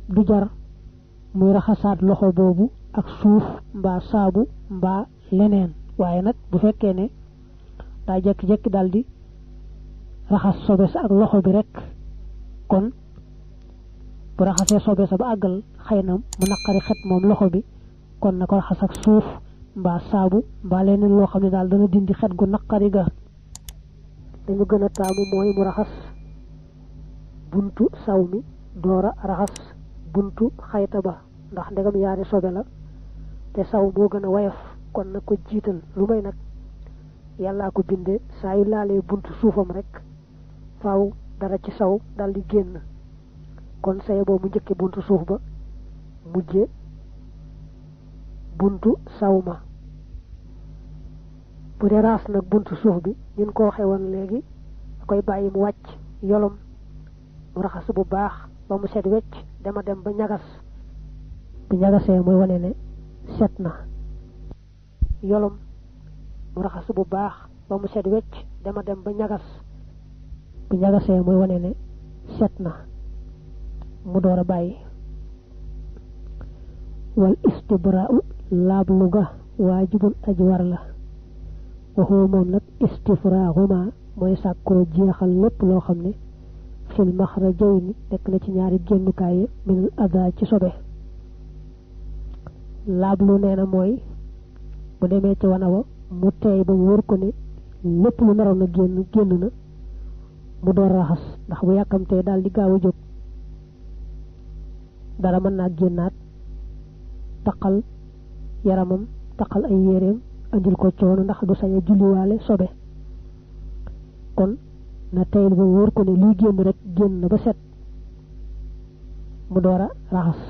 du jar muy raxasaat loxo boobu ak suuf mbaa saabu mbaa leneen waaye nag bu fekkee ne daa jekki-jekki daldi raxas sobe sa ak loxo bi rek kon bu raxasee sobe sa ba àggal xëy na mu naqari xet moom loxo bi kon na ko raxas ak suuf mbaa saabu mbaa leneen loo xam ne daal dana dindi xet gu naqari ga dañu gën a taamu mooy mu raxas buntu saw mi doora raxas buntu xayta ba ndax ndegam yaari sobe la te saw moo gën a wayaf kon na ko jiital lu may nag yàllaa ko bindee saa yu laalee buntu suufam rek faaw dara ci saw dal di génn kon saye boo mu njëkke buntu suuf ba mujje buntu saw ma bu dee raas nag buntu suuf bi ñun ko waxee woon léegi koy bàyyi mu wàcc yolom mu raxas bu baax ba mu set wecc dama dem ba ñagas bu ñagasee mooy wane ne set na yolom mu raxas bu baax ba mu set wecc dama dem ba ñagas bu ñagasee mooy wane ne set na mu door a bàyyi wal istibraa'u laablu ga waajibun aji war la waxoo moom nag istifraahuma mooy sàkkoo jeexal lépp loo xam ne fil maxrajayni nekk na ci ñaari génnukaay minal adaa ci sobe laablu nee na mooy bu demee ci wana wa mu teey ba wóor ko ne lépp lu naroon na génn na mu door raxas ndax bu yàkkamtee daal di gaaw a jóg dara mën naa génnaat taqal yaramam taqal ay yéreem andil ko coono ndax du sañ a julliwaale sobe kon na teyil ba wóor ko ne luy génn rek génn na ba set mu door a raxas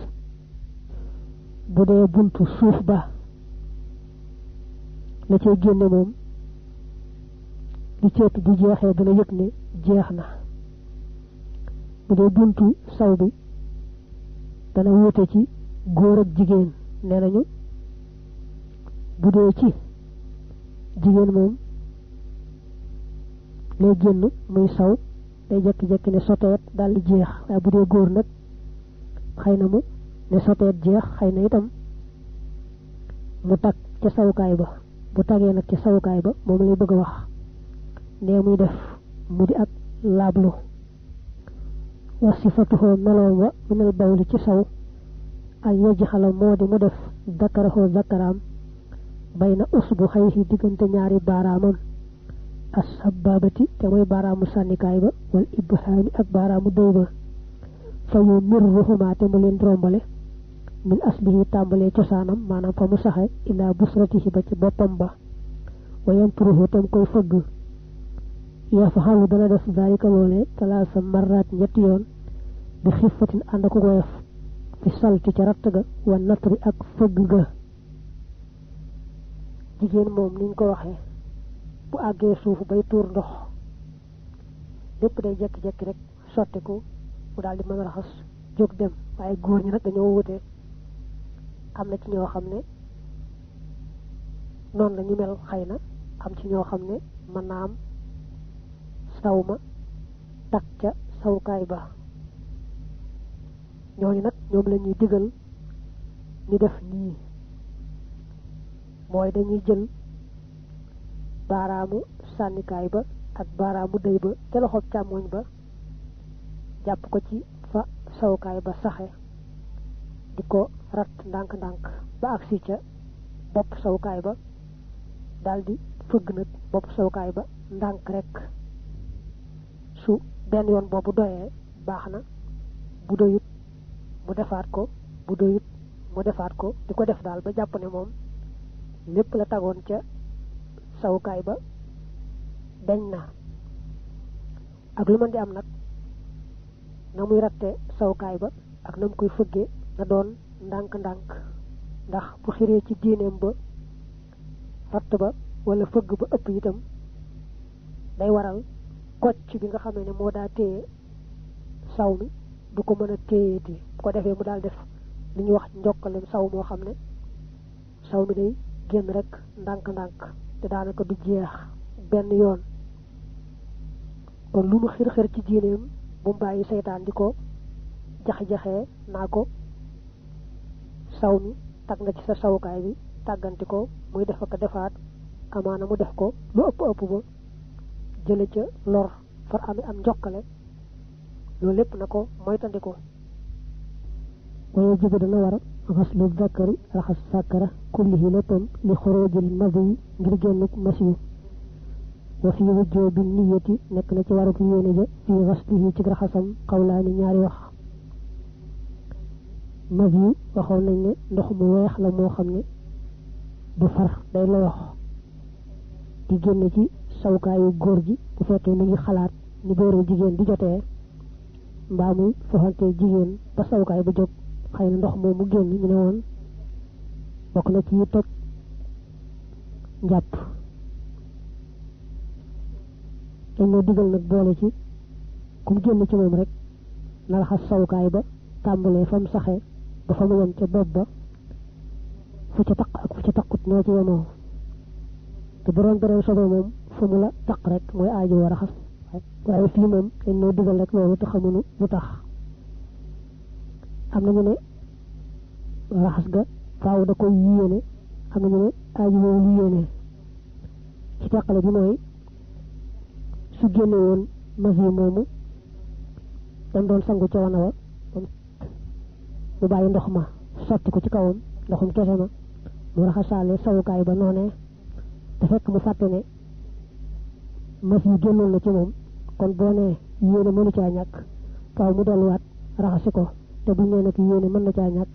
bu dee buntu suuf ba la cay génne moom li ci ëpp bu jeexee dana yëg ne jeex na bu dee buntu saw bi dana wuute ci góor ak jigéen nee nañu bu dee ci jigéen moom lay génn muy saw day jekki-jekki ne soteet daal di jeex waaye bu dee góor nag xëy na mu ne soteet jeex xëy na itam mu tag ca sawukaay ba bu tagee nag ca sawukaay ba moom lay bëgg a wax nee muy def mu di ak laablu wa sifatuhoo meloom wa minal bawli ci saw ay yajxala moo di mu def dakarahoo zakaraam bay na usbu xayhi diggante ñaari baaraamam as-sababati te mooy baaraamu sànnikaay ba wal ibhaami ak baaraamu dëy ba fa yu mirruhuma te mu leen rombale min aslihi tàmbalee cosaanam maanaam fa mu saxe ila busratihi ba ci boppam ba wa yanturuhu tam koy fëgg yafaxalu dana def zalika loolee talaasa marraat ñetti yoon bi xifatin ànd ak woyof fi salti ca ratt ga wa natri ak fëgg ga jigéen moom niñ ko waxee bu àggee suuf bay tuur ndox lépp day jekki-jekki rek sotti ko mu daal di mën a raxas jóg dem waaye góor ñi nag dañoo wute am na ci ñoo xam ne noonu la ñu mel xëy na am ci ñoo xam ne mën naa am saw ma tak ca sawukaay ba ñooñu nag ñoom la ñuy digal ñu def nii mooy dañuy jël baaraamu sànnikaay ba ak baaraamu dëy ba ca loxob càmmoñ ba jàpp ko ci fa sawukaay ba saxe di ko rat ndànk-ndànk ba agsi ca bopp sawukaay ba daldi fëgg nag bopp sawukaay ba ndànk rek su benn yoon boobu doyee baax na bu doyut mu defaat ko bu doyut mu defaat ko di ko def daal ba jàpp ne moom lépp la tagoon ca sawukaay ba dañ na ak lu mën di am nag na muy ratte sawukaay ba ak na mu koy fëggee na doon ndànk-ndànk ndax bu xiree ci diineem ba ratt ba wala fëgg ba ëpp itam day waral kocc bi nga xamee ne moo daa téye saw mi du ko mën a téyeeti bu ko defee mu daal def li ñuy wax njokkalem saw moo xam ne saw mi day génn rek ndànk-ndànk te daanaka du jeex benn yoon kon lu mu xir-xir ci diineem bu bàyyi seytaan di ko jaxe-jaxee naa ko saw mi tag nga ci sa sawukaay bi tàgganti ko muy def ak defaat amaana mu def ko lu ëpp ba jële ca lor far am njokkale loolu lépp na ko moytandiko waaye jibu dana war xaslu zakari raxas sàkkara kullihi léppam li xoroojil madi ngir génnuk masiyu wa fi wujjoo bi niyati nekk na ci waruk yéene ja fi xaslihi ci raxasam xawlaani ñaari wax madi waxoon nañ ne ndox mu weex la moo xam ne du far day loyox di génn ci sawukaayu góor ji bu fekkee mu ngi xalaat ni góoru jigéen di jotee mbaa muy foxante jigéen ba sawukaay ba jóg xëy na ndox moomu génn ñu ne woon bokk na ci yi toj njàpp dañ ne digal nag boole ci kum génn ci moom rek na raxas sawukaay ba tàmbalee fa mu saxee ba fa mu yem ca bopp ba fu ca taq ak fu ca taqut ñoo ci yemoo te bu doon beneen sobe moom fu mu la taq rek mooy aajo war a raxas waaye fii moom dañ noo digal rek loolu te xamuñu lu tax am nañu ne raxas ga faaw da koy yéene am nañu ne aajo woo lu yéene ci teqale bi mooy su génne woon masi moomu dañ doon sangu ca wana wa mu bàyyi ndox ma sotti ko ci kawam ndoxum kese ma mu raxasaale sawukaay ba noonee te fekk mu fàtte ne mas yi génnoon na ci moom kon boo nee yéene mënu caa ñàkk faaw mu delluwaat raxasi ko te bu nee nag yéene mën na caa ñàkk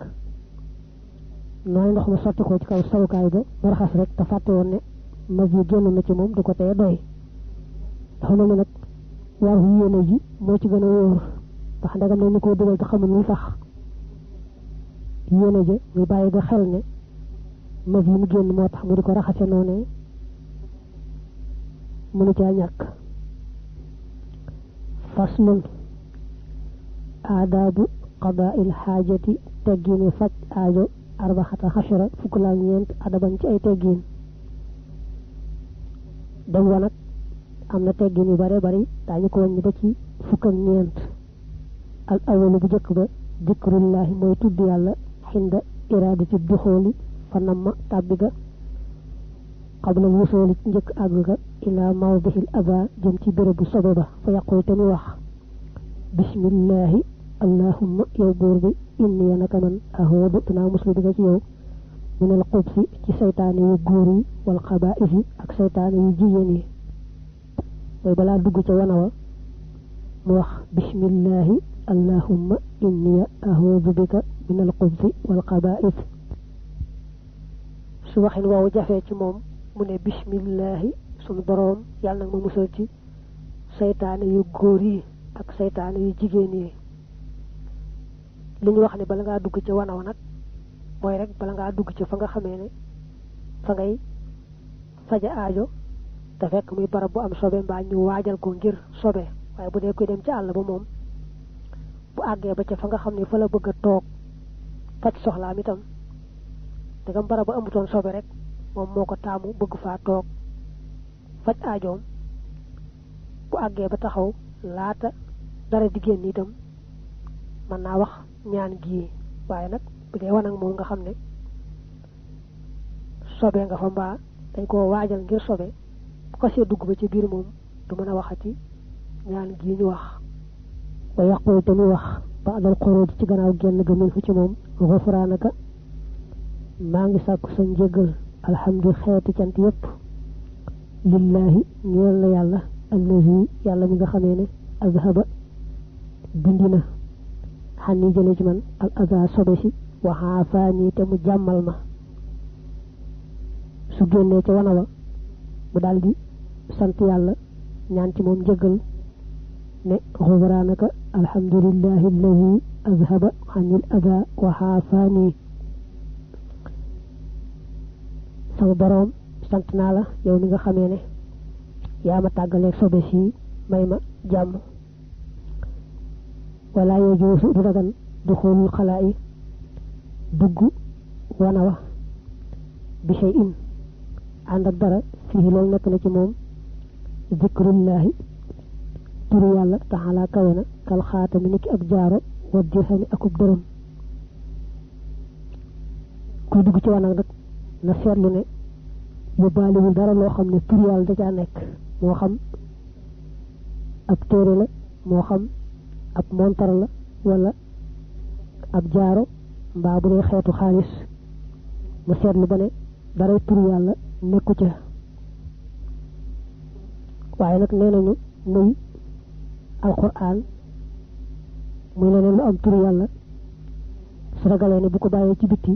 nooy ndox ma sotti ko ci kaw sawukaay ba mu raxas rek te fàtte woon ne mas yi génnoon na ci moom du ko tee doy dafa mel ne nag war fu yéene ji moo ci gën a wóor ndax ndagam ne ni koo dugal te xamul lu tax yéene ja muy bàyyi ba xel ne mas yi mu génn moo tax mu di ko raxase noonee mënu caa ñàkk faslun aadaabu qadaa'il xaajati teggini faj aajo arbaxata xashara fukk laak ñeent adaban ci ay teggiin dem wa nag am na teggin yu bare bari daañu ko wàññi ba ci fukk ak ñeent al awalu bu jëkk ba dikrullahi mooy tudd yàlla xinda iraadati duxooli fa namma tàbbi ga qabla wusooli njëkk àgg ga ila mawdihil aba jëm ci bérébu sobe ba fa yaqul te mu wax bismillahi allahumma yow buur bi inni ya naka man ahoodu dinaa muslu bi nga ci yow minal xubsi ci saytaane yu góor yi wal xabaa'is yi ak saytaane yu jigéen yi mooy balaa dugg ca wana wa mu wax bismillahi allahumma inni ya ahoodu bika minal xubsi wal xabaa'is su waxin woowu jafee ci moom mu ne bismillahi sunu boroom yàlla nag ma musal ci saytaane yu góor yi ak saytaane yu jigéen yi li ñu wax ne bala ngaa dugg ci wana wa nag mooy rek bala ngaa dugg ci fa nga xamee ne fa ngay faja aajo te fekk muy barab bu am sobe mbaa ñu waajal ko ngir sobe waaye bu dee koy dem ci àll ba moom bu àggee ba ca fa nga xam ne fa la bëgg a toog faj soxlaam itam te gam barab ba amutoon sobe rek moom moo ko taamu bëgg faa toog faj aajoom bu àggee ba taxaw laata dara di génn itam mën naa wax ñaan gii waaye nag bu dee wanag moom nga xam ne sobe nga fa mbaa dañ koo waajal ngir sobe bu ko see dugg ba ci biir moom du mën a waxati ñaan gii ñu wax ba yàqul te mu wax ba adal xuruj ci gannaaw génn ga min fu ci moom xufraanaka maa ngi sàkku sa njëggal alhamdu xeeti cant yépp lillahi ñeel na yàlla allazi yàlla mi nga xamee ne azhaba dindi na xan ni jële ci man al aza sobe si waxaafaani te mu jàmmal ma su génnee ca wana wa mu daldi sant yàlla ñaan ci moom njëggal ne xufraanaka alhamdulillahi allazi azhaba xanil aza waxaafaani sama boroom sant naa la yow mi nga xamee ne yaa ma tàggaleeg sobe si may ma jàmm wala yajuusu du dagan du xoolul xalaa yi dugg wana wa bi shay in ànd ak dara fii loolu nekk na ci moom zikrullahi turu yàlla taxalaa kawe na kal xaatami niki ab jaaro wa dirhami akub dërëm kuy dugg ci wanag nag na seetlu ne yóbbaalewul dara loo xam ne tur yàlla da caa nekk moo xam ab téere la moo xam ab montar la wala ab jaaro mbaa bu dee xeetu xaalis mu seetlu ba ne dara tur yàlla nekku ca waaye nag nee nañu muy alquran muy leneen lu am tur yàlla su ragalee ne bu ko bàyyee ci bitti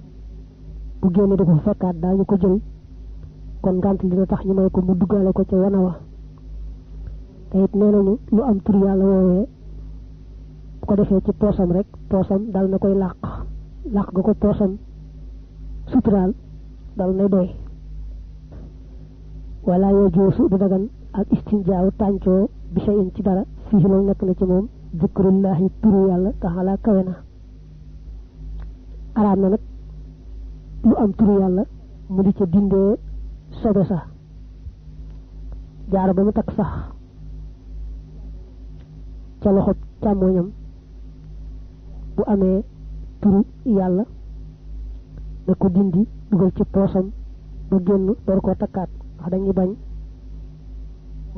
bu génne da ko fekkaat daañu ko jël kon ngànt li na tax ñu may ko mu duggaale ko ca wana wa te it nee nañu lu am tur yàlla woowee bu ko defee ci poosam rek poosam dal na koy làq ga ko poosam suturaal dal nay doy wala yoo joosu du dagan ak istinjaaw tàncoo bi shay'in ci dara fii loolu nekk na ci moom zikrullahi turu yàlla taala kawe na araam na nag lu am turu yàlla mu di ca dindee sobe sax jaaro ba mu takk sax ca loxo càmmoñam bu amee turu yàlla da ko dindi dugal ci poosam ba génn door koo takkaat wax dañuy bañ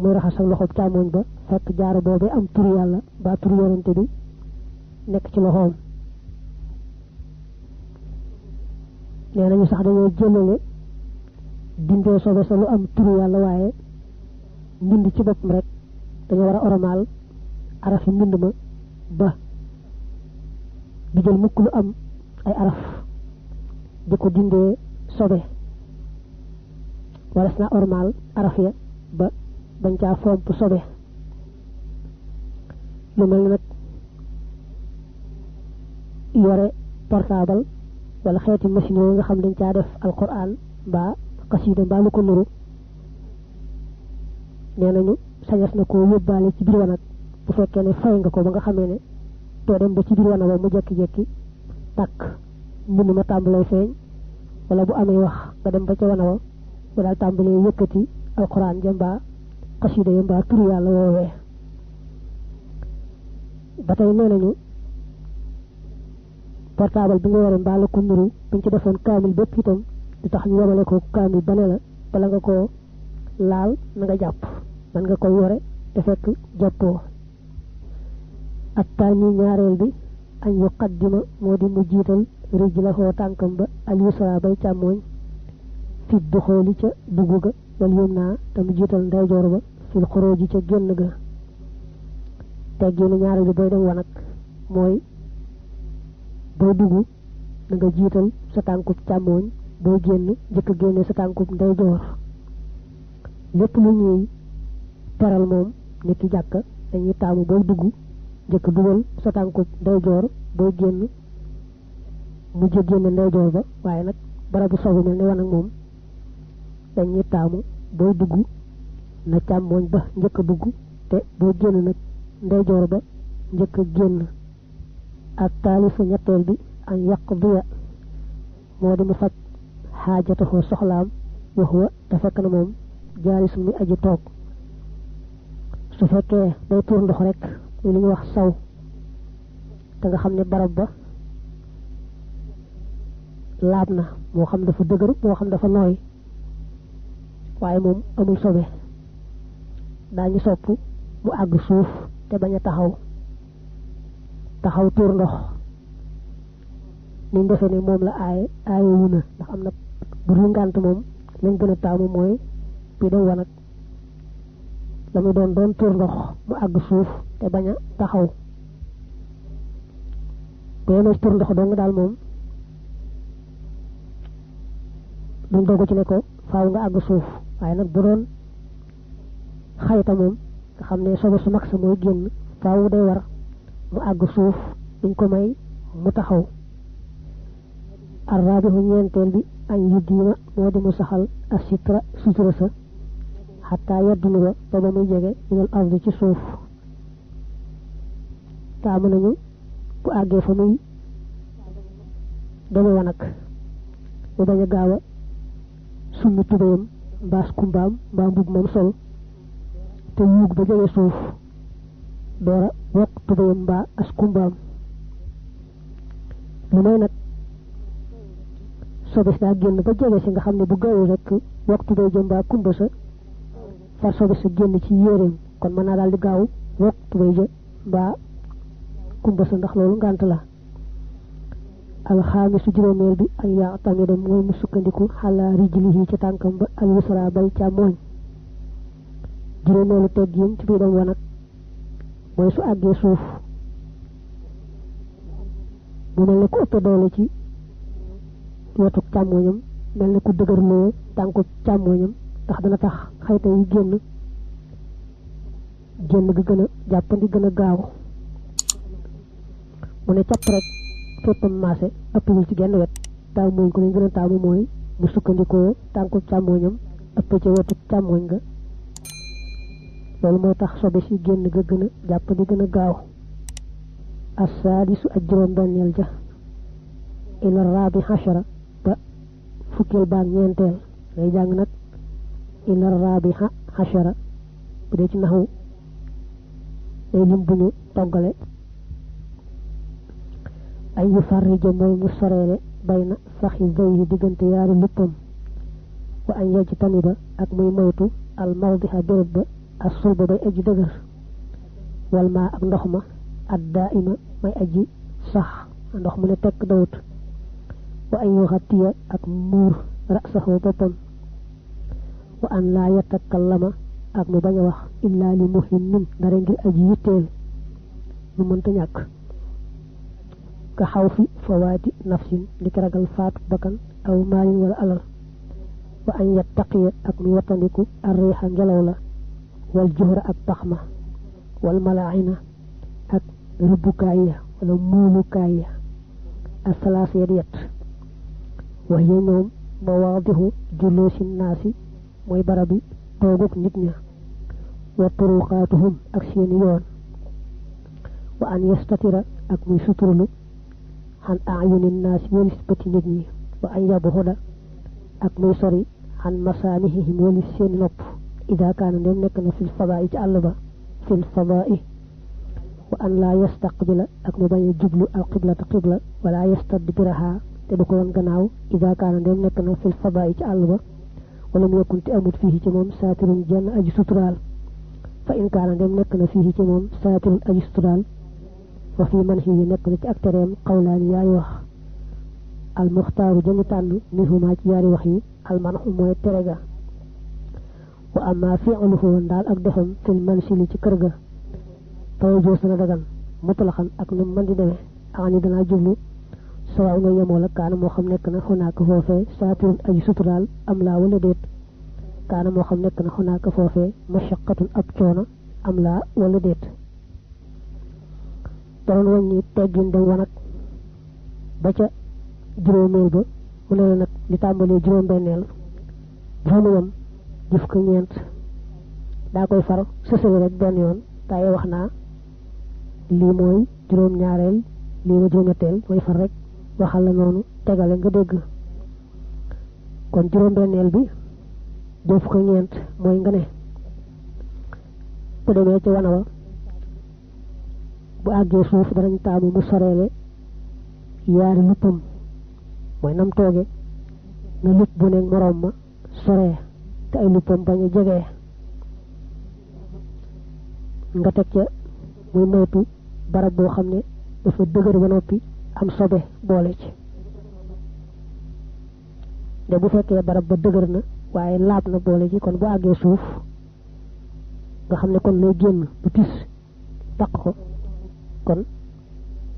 muy raxas ak loxo càmmoñ ba fekk jaaro boobee am turu yàlla ba turu yorante bi nekk ci loxoom nee nañu sax dañoo jëlale dindee sobe sa lu am turu yàlla waaye mbind ci boppam rek dañoo war a oramaal arafi mbind ma ba di jël mukk lu am ay araf di ko dindee sobe wala na oramaal araf ya ba bañ caa fomp sobe lu mel nag yore portable wala xeeti machine yooyu nga xam dañ caa def alquran mbaa xasida mbaa lu ko nuru nee nañu sañas na koo yóbbaale ci biir wanag bu fekkee ne fay nga ko ba nga xamee ne doo dem ba ci biir wanag ba mu jekki-jekki tàkk mbind ma tàmbalee feeñ wala bu amee wax nga dem ba ca wanag ba daal tàmbalee yëkkati alquran ja mbaa xasida ya mbaa turu yàlla woowee ba tey nee nañu portable bi nga yore mbaa la ko nuru buñ ci defoon kaamil bépp itam di tax ñu yemale ko kaamil ba ne la bala nga koo laal na nga jàpp man nga koy yore te fekk jàppoo ak taani ñaareel bi añ yuqaddima moo di mu jiital rijlahu tànkam ba al yusra bay càmmooñ fi duxooli ca dugg ga wal yumna te mu jiital ndeyjoor ba fil xuróoji ca génn ga teggiinu ñaareel bi booy dem wanag mooy booy dugg na nga jiital sa tànkub càmmooñ booy génn jëkk génne sa tànkub ndeyjoor lépp lu ñuy teral moom nit ki jàkk dañuy taamu booy dugg jëkk dugal sa tànkub ndeyjoor booy génn mujj génne ndeyjoor ba waaye nag barabu sobu mel ne wanag moom dañuy taamu booy dugg na càmmooñ ba njëkk a dugg te booy génn nag ndeyjoor ba njëkk a génn ak taalifu ñetteel bi an yaqdiya moo di mu faj xaajatahu soxlaam wax wa te fekk na moom jaalis muy aji toog su fekkee day tuur ndox rek muy li ñuy wax saw te nga xam ne barab ba laab na moo xam dafa dëgër moo xam dafa nooy waaye moom amul sobe daañu sopp mu àgg suuf te bañ a taxaw tuur ndox niñ defee ne moom la aaye wu na ndax am na bu dul ngànt moom lañ gën a taamu mooy bi dem wanag la muy doon tuur ndox mu àgg suuf te bañ a taxaw bu yemee tuur ndox dong daal moom duñ dogu ci ne ko faaw nga àgg suuf waaye nag bu doon xayta moom nga xam ne sobe su mag sa mooy génn faaw day war mu àgg suuf duñ ko may mu taxaw arraabihu ñeenteel bi añ yu diima moo di mu saxal asitra sutura sa xataa yeddunu ba ba muy jege minal ardi ci suuf taamu nañu bu àggee fa muy deme wanag mu bañ a gaaw a summi tubéyam mbaas kumbaam mbaa mbub moom sol te yuug ba jege suuf doora wokk tubayam mbaa as kumbaam lu may nag sobe daa génn ba jege si nga xam ne bu gaawul rek waxtu day jëm mbaa kumba sa far sobe sa génn ci yéreem kon mën naa daal di gaaw waxtu bay jë mbaa kumba sa ndax loolu ngànt la alxaamisu juróomeel bi ay yaa tamida mooy mu sukkandiku xalaa rijlihi ca tànkam ba al yusra bay càmmooñ juróomeelu teggin ci biir dem wanag mooy su àggee suuf mu mel ne ku ëpp doole ci wetu càmmooñam mel ne ku dëgërloo tànku càmmooñam ndax dana tax xayta yi génn gi gën a jàppandi gën a gaaw mu ne capp rek féppam maase ëppul ci genn wet taaw mooñ ko lañ gën a taamu mooy mu sukkandikoo tànku càmmooñam ëpp ca wetu càmmooñ nga loolu mooy tax sobe si génn ga gën a jàppandi gën a gaaw as-saadisu ak juróom-benneel ja ila raabi xashara ba fukkeel baag ñeenteel day jàng nag ila raabi xashara bu dee ci naxu day lim bu ñu toggale ay yu farrija mooy mu soreele bay na saxi zay yi diggante yaari luppam wa añ yejj tani ba ak muy moytu al mawdiha béréb ba as sulba bay aji dëgër wal maa ak ndox ma ad daa ima may aji sax ndox mu ne tekk dawut wa an yuxatiya ak muur rasahu boppam wa an laa yatakallama ak mu bañ a wax illaa li muhimmin dara ngir aji yitteel lu mënta ñàkk ka xaw fi fawaati nafsin li ki ragal faatu bakkan aw maalin wala alal wa an yattaqiya ak muy wattandiku arriixa ngelaw la wal juhra ak pax ma wal malaayina ak rëbbukaay ya wala muulukaay ya ak salaas ya yet wax ya ñoom mawaadihu juloosi naasi mooy barabi tooguk nit ña wa turuqaatuhum ak seeni yoon wa an yastatira ak muy suturlu xan ayunin naasi walis bëti nit ñi wa an yabxuda ak muy sori xan masaanihihim walis seeni nopp ida kaana ndem nekk na fil fadaa ci àll ba fil fadaa wa an laa yastaqbila ak mu bañ a jublu al qiblata qibla wala yastadbiraha te du ko woon gannaaw ida kaana ndem nekk na fil fadaa ci àll ba wala mu yekkul te amut fii ci moom saatirun jenn aji suturaal fa in kaana ndem nekk na fii ci moom saatirun aji suturaal wa fii man xii nekk na ci ak tereem xawlaani yaari wax al muxtaaru jëngi tànn minhuma ci yaari wax yi al manxu mooy tere ga wa amma fi'luhu ndaal ak defam fil mansili ci kër ga taw joos na dagan mutlaxan ak nu mën di demee ani danaa jublu sawaaw nga yemoo la kaana moo xam nekk na xunaaka foofee saatirun aji suturaal am laa wala déet kaana moo xam nekk na xunaaka foofee mashaqatun ab coono am laa wala déet doon wàññi teggin dem wanag ba ca juróomeel ba mu ne la nag li tàmbalee juróom-benneel juróomi yam jëf ko ñeent daa koy far sësale rek benn yoon taaye wax naa lii mooy juróom-ñaareel lii ma juróom-ñetteel mooy far rek waxal la noonu tegale nga dégg kon juróom-benneel bi jëf ko ñeent mooy nga ne bu demee ci wana wa bu àggee suuf danañ taamu mu soreele yaari luppam mooy nam tooge nga lupp bu nekk moroom ma soree te ay luppam bañ a jegee nga teg ca muy moytu barab boo xam ne dafa dëgër ba noppi am sobe boole ci de bu fekkee barab ba dëgër na waaye laab na boole ci kon bu àggee suuf nga xam ne kon lay génn bu tis taq ko kon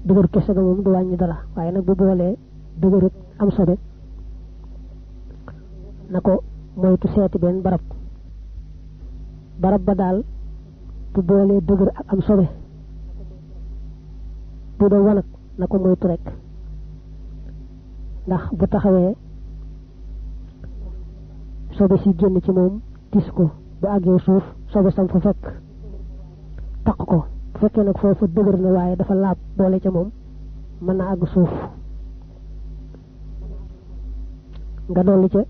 dëgër kese ga moom du wàññi dara waaye nag bu boolee dëgërut am sobe na ko moytu seeti benn barab ba daal bu boolee dëgër ak am sobe bu doon wanag na ko moytu rek ndax bu taxawee sobe si génn ci moom tis ko bu àggee suuf sobe sam fa fekk taq ko bu fekkee nag foofu dëgër na waaye dafa laab boole ca moom mën na àgg suuf nga dolli ca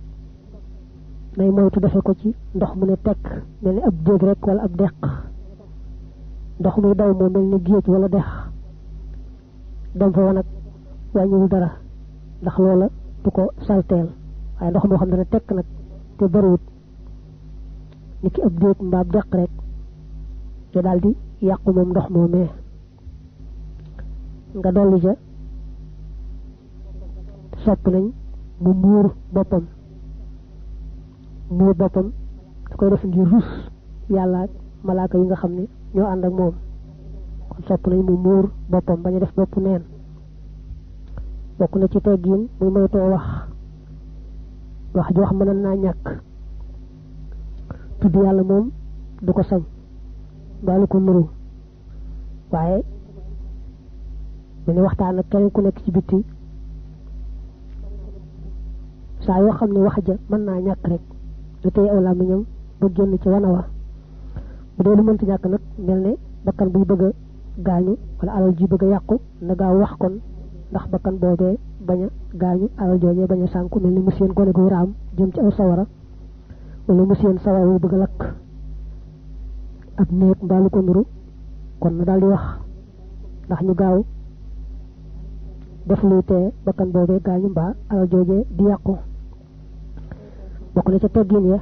nay moytu defe ko ci ndox mu ne tekk mel ni ab déeg rek wala ab deq ndox muy daw moo mel ni géej wala dex dem fa wanag wàññiwul dara ndax loola du ko salteel waaye ndox moo xam ne tekk nag te bariwut ni ki ab déeg mbaab deq rek te daal di yàqu moom ndox moomee nga dolli ja sopp nañ mu muur boppam da koy def ngir rus yàlla ak malaaka yi nga xam ne ñoo ànd ak moom kon sopp nañ mu muur boppam bañ a def bopp neen bokk na ci teggiin muy moytoo wax ji wax mën naa ñàkk tudd yàlla moom du ko sañ mbaalu ko nuru waaye mu ne waxtaan ak keneen ku nekk ci bitti saa yoo xam ne wax ja mën naa ñàkk rek du tey aw làmmiñam ba génn ci wana wa bu dee lu mënti ñàkk nag mel ne bakkan buy bëgg a gaañu wala alal ji bëgg a yàqu na gaaw wax kon ndax bakkan boobee bañ a gaañu alal joojee bañ a sànku mel ni mu seen gone gu raam jëm ci aw sawara wala mu seen sawara wu bëgg a lakk ab néeg mbaalu ko nuru kon na daal di wax ndax ñu gaaw def luy tee bakkan boobee gaañu mbaa alal joojee di yàqu bokk na ca teggin ya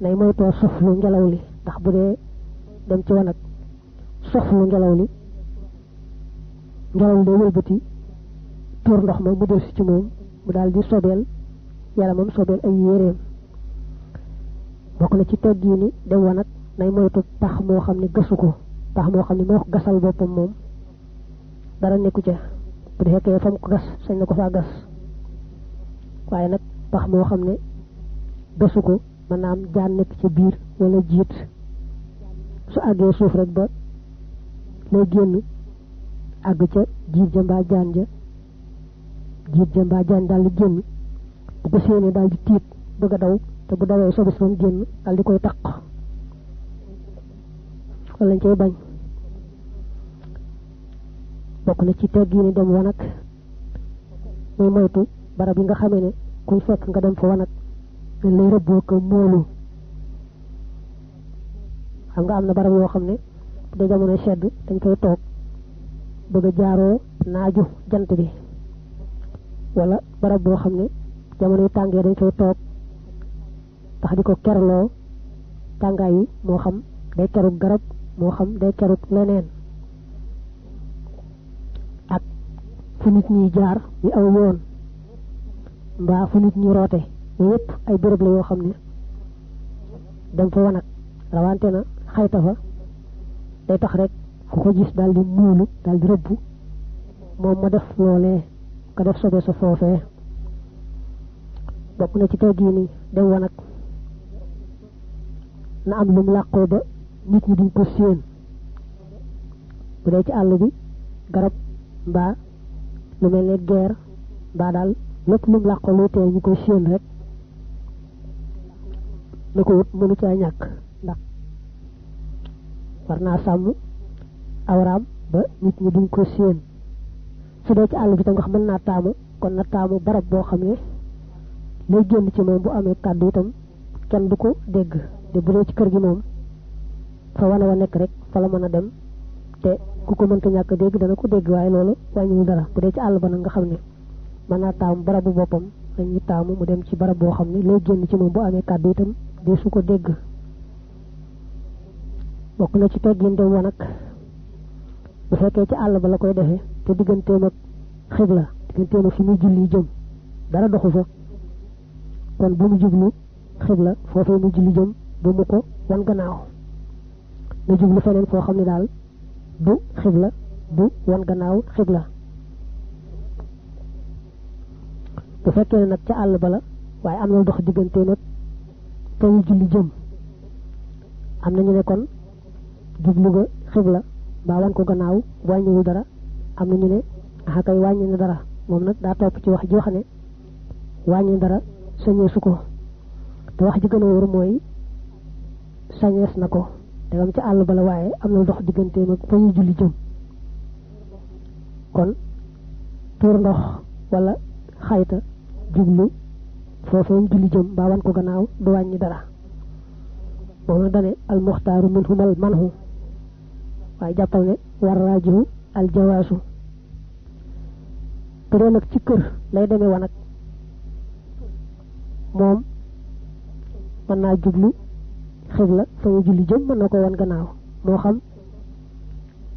nay moytoo soflu ngelaw li ndax bu dee dem ci wanag soflu ngelaw li day wëlbati tuur ndox ma mu del si ci moom mu daal di sobeel yaramam sobeel ay yéreem bokk na ci teggini dem wanag nay moytu pax moo xam ne gasu ko pax moo xam ne moo ko gasal boppam moom dara nekku ca bu dee fekkee fa mu ko gas sañ na ko faa gas waaye nag pax moo xam ne gasu ko maanaam jaan nekk ca biir wala jiit su àggee suuf rek ba lay génn àgg ca jiit ja mbaa jaan daal di génn bu ko séenee daal di tiit bëgg a daw te bu dawee sobe si moom génn daal di koy taq wala lañ koy bañ bokk na ci tegg yi ni dem wanag muy moytu barab yi nga xamee ne kuñ fekk nga dem fa wanag dañ lay rëbboo ko moolu xam nga am na barab yoo xam ne bu dee jamono sedd dañ koy toog bëgg a jaaroo naaju jant bi wala barab boo xam ne jamono tàngee dañ koy toog tax di ko kerloo tàngaay yi moo xam day kerug garab moo xam day kerug leneen ak fu nit ñi jaar yi aw yoon mbaa fu nit ñi roote yooyu yëpp ay béréb la yoo xam ne dem fa wanag rawante na xayta fa day tax rek ku ko gis daal di muulu daal di rëbbu moom ma def loolee ka def sobe sa foofee bokk na ci teggi ni dem wanag na am lu mu làqoo ba nit ñi duñ ko séen bu dee ci àll bi garab mbaa lu mel ne geer mbaa daal lépp lu mu làqoo luy tee ñu koy séen rek na ko wut mënu caa ñàkk ndax war naa sàmm awraam ba nit ñi duñ ko séen su dee ci àll bi tam nga xam mën naa taamu kon na taamu barab boo xam ne lay génn ci moom bu amee kàddu itam kenn du ko dégg te bu dee ci kër gi moom fa wane wa nekk rek fa la mën a dem te ku ko mënta ñàkk dégg dana ko dégg waaye loolu wàññiwul dara bu dee ci àll ba nag nga xam ne mën naa taamu barabu boppam dañuy taamu mu dem ci barab boo xam ne lay génn ci moom bu amee kàddu itam dee su ko dégg bokk na ci teggin dem wa nag bu fekkee ci àll ba la koy defee te digganteem ak xibla digganteem ak fi muy julli jëm dara doxu fa kon bu mu jublu xibla foofee mu julli jëm bu mu ko wan gannaaw na jublu feneen foo xam ne daal du xibla du wan gannaaw xibla bu fekkee ne nag ca àll ba la waaye am na dox digganteem ak fa muy julli jëm am nañu ne kon jublu ga xibla mbaa wan ko gannaaw wàññiwul dara am nañu ne axa kay wàññi na dara moom nag daa topp ci wax ji wax ne wàññi dara sañee su ko te wax ji gën a wóor mooy sañees na ko dagam ci àll bala waaye am na dox digganteem ak fa ñuy julli jëm kon tuur ndox wala xayta jublu foofee julli jëm mbaa wan ko gannaaw du wàññi dara moom na dane al muxtaaru minhumal manhu waaye jàppal ne war raajihu al jawaasu te doon nag ci kër lay demee wanag moom mën naa jublu xibla fa ñu julli jëm mën na ko wan gannaaw moo xam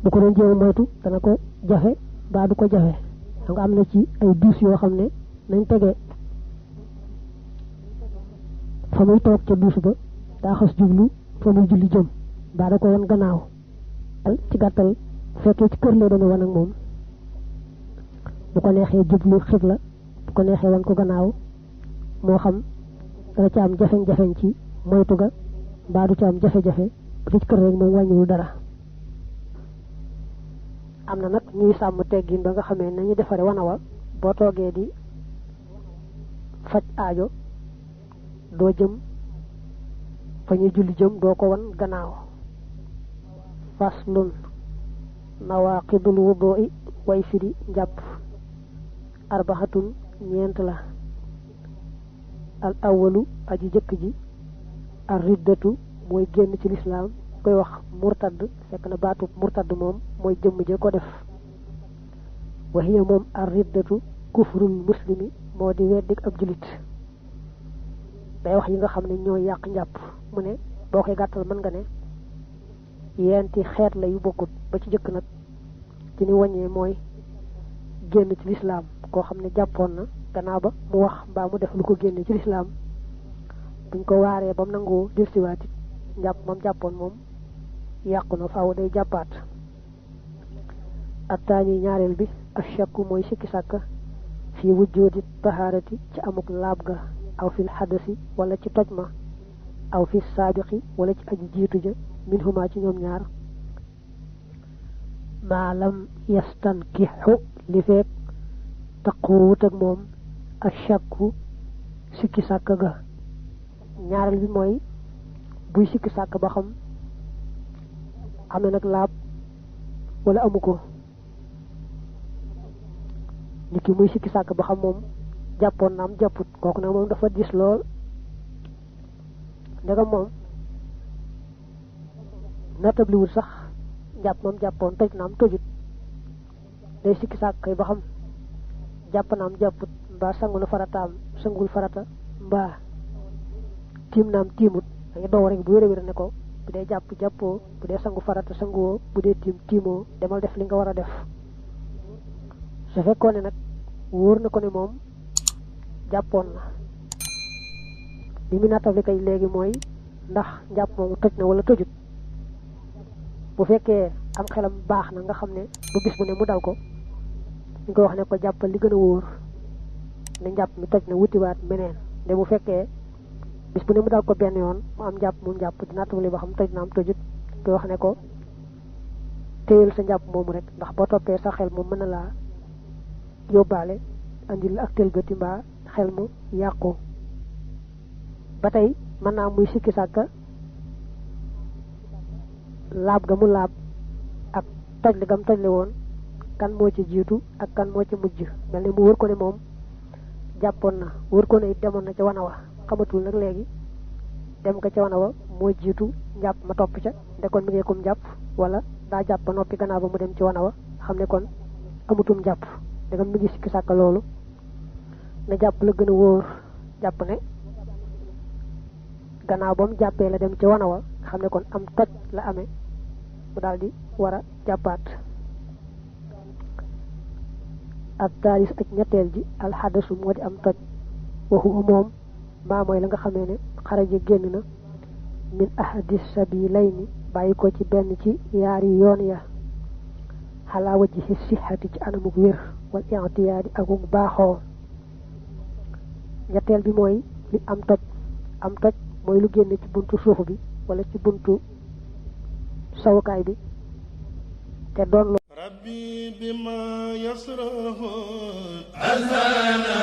bu ko doon jéem moytu dana ko jafe ba du ko jafe donc am na ci ay duus yoo xam ne nañ tegee fa muy toog ca duus ba daa xas jublu fa muy julli jëm ba da ko wan gannaaw ci gàttal fekkee ci kër lay demee wan ak moom bu ko neexee jublu xibla bu ko neexee wan ko gannaaw moo xam dana ci am jafeñ-jafeñ ci moytu ga mbaa du ci am jafe-jafe bu ci kër rek moom wàññiwul dara am na nag ñuy sàmm teggin ba nga xamee nañu defare wana wa boo toogee di faj aajo doo jëm fa ñuy julli jëm doo ko wan gannaaw faslun nawaqidul wudu'i way firi njàpp arbaxatun ñeent la al awalu aji jëkk ji ar riddatu mooy génn ci lislaam koy wax murtad fekk na baatu murtad moom mooy jëmm ja ko def wa hiya moom ar riddatu kufrul muslimi moo di weddik ab julit day wax yi nga xam ne ñooy yàq njàpp mu ne boo koy gàttal mën nga ne yenti xeet la yu bokkut ba ci jëkk nag ci ni wàññee mooy génn ci lislaam koo xam ne jàppoon na gannaaw ba mu wax mbaa mu def lu ko génne ci lislaam buñ ko waaree ba mu nangoo delsiwaat it njàpp moom jàppoon moom yàqu na faaw day jàppaat attaani ñaareel bi ak shakku mooy sikki sàkka fii wujjoodi tahaarati ci amuk laab ga aw fil xadasi wala ci toj ma aw fi saabiqi wala ci aji jiitu ja min huma ci ñoom ñaar maalam yastankixu li feek taqoowut ak moom ak shakku sikki sàkk ga ñaareel bi mooy buy sikki sàkk ba xam am na nag laab wala amu ko nit ki muy sikki sàkk ba xam moom jàppoon na am jàpput kooku nag moom dafa dis lool ndegam moom nattabliwul sax jàpp moom jàppoon toj na am tojut day sikki sàkk kay ba xam jàpp na am jàpput mbaa sangu na farataam sangul farata mbaa tiim naam tiimut da nga doo rek bu wér ne ko bu dee jàpp jàppoo bu dee sangu farata sanguwoo bu dee tiim tiimoo demal def li nga war a def su fekkoon ne nag wóor na ko ne moom jàppoon na li mu nattable kay léegi mooy ndax njàpp moomu toj na wala tojut bu fekkee am xelam baax na nga xam ne bu bis bu ne mu dal ko ñu ko wax ne ko jàppal li gën a wóor ne njàpp mi toj na wutiwaat meneen de bu fekkee bis bu ne mu dal ko benn yoon mu am njàpp mu njàpp di nattable ba xam toj na am tojut koy wax ne ko téyel sa njàpp moomu rek ndax boo toppee sa xel moom mën na laa yóbbaale andil ak tëlbati mbaa xel mu yàqu ba tey mën naa muy sikki sàkka laab ga mu laab ak tojle gam tojle woon kan moo ci jiitu ak kan moo ci mujj mel ne mu wër ko ne moom jàppoon na wër ko ne it demoon na ca wana wa xamatul nag léegi dem nga ca wana wa moo jiitu njàpp ma topp ca ndekoon mi ngi kum jàpp wala daa jàpp ba noppi gannaaw ba mu dem ci wana wa xam ne kon amutum jàpp ndegam mi ngi sikki sàkka loolu na jàpp la gën a wóor jàpp ne gannaaw ba mu jàppee la dem ci wana wa xam ne kon am toj la amee mu daal di war a jàppaat ak taalis ak ñetteel ji alxadasu moo di am toj waxu moom maa mooy la nga xamee ne xaraja génn na min ahadis sabilayni bàyyi ko ci benn ci yaari yoon ya xalaa wajhi sixati ci anamuk wér wal i'tiyaadi akuk baaxoo ñetteel bi mooy li am toj mooy lu génne ci buntu suuf bi wala ci buntu sawukaay bi te doon lo rabbi bima yasrahu azana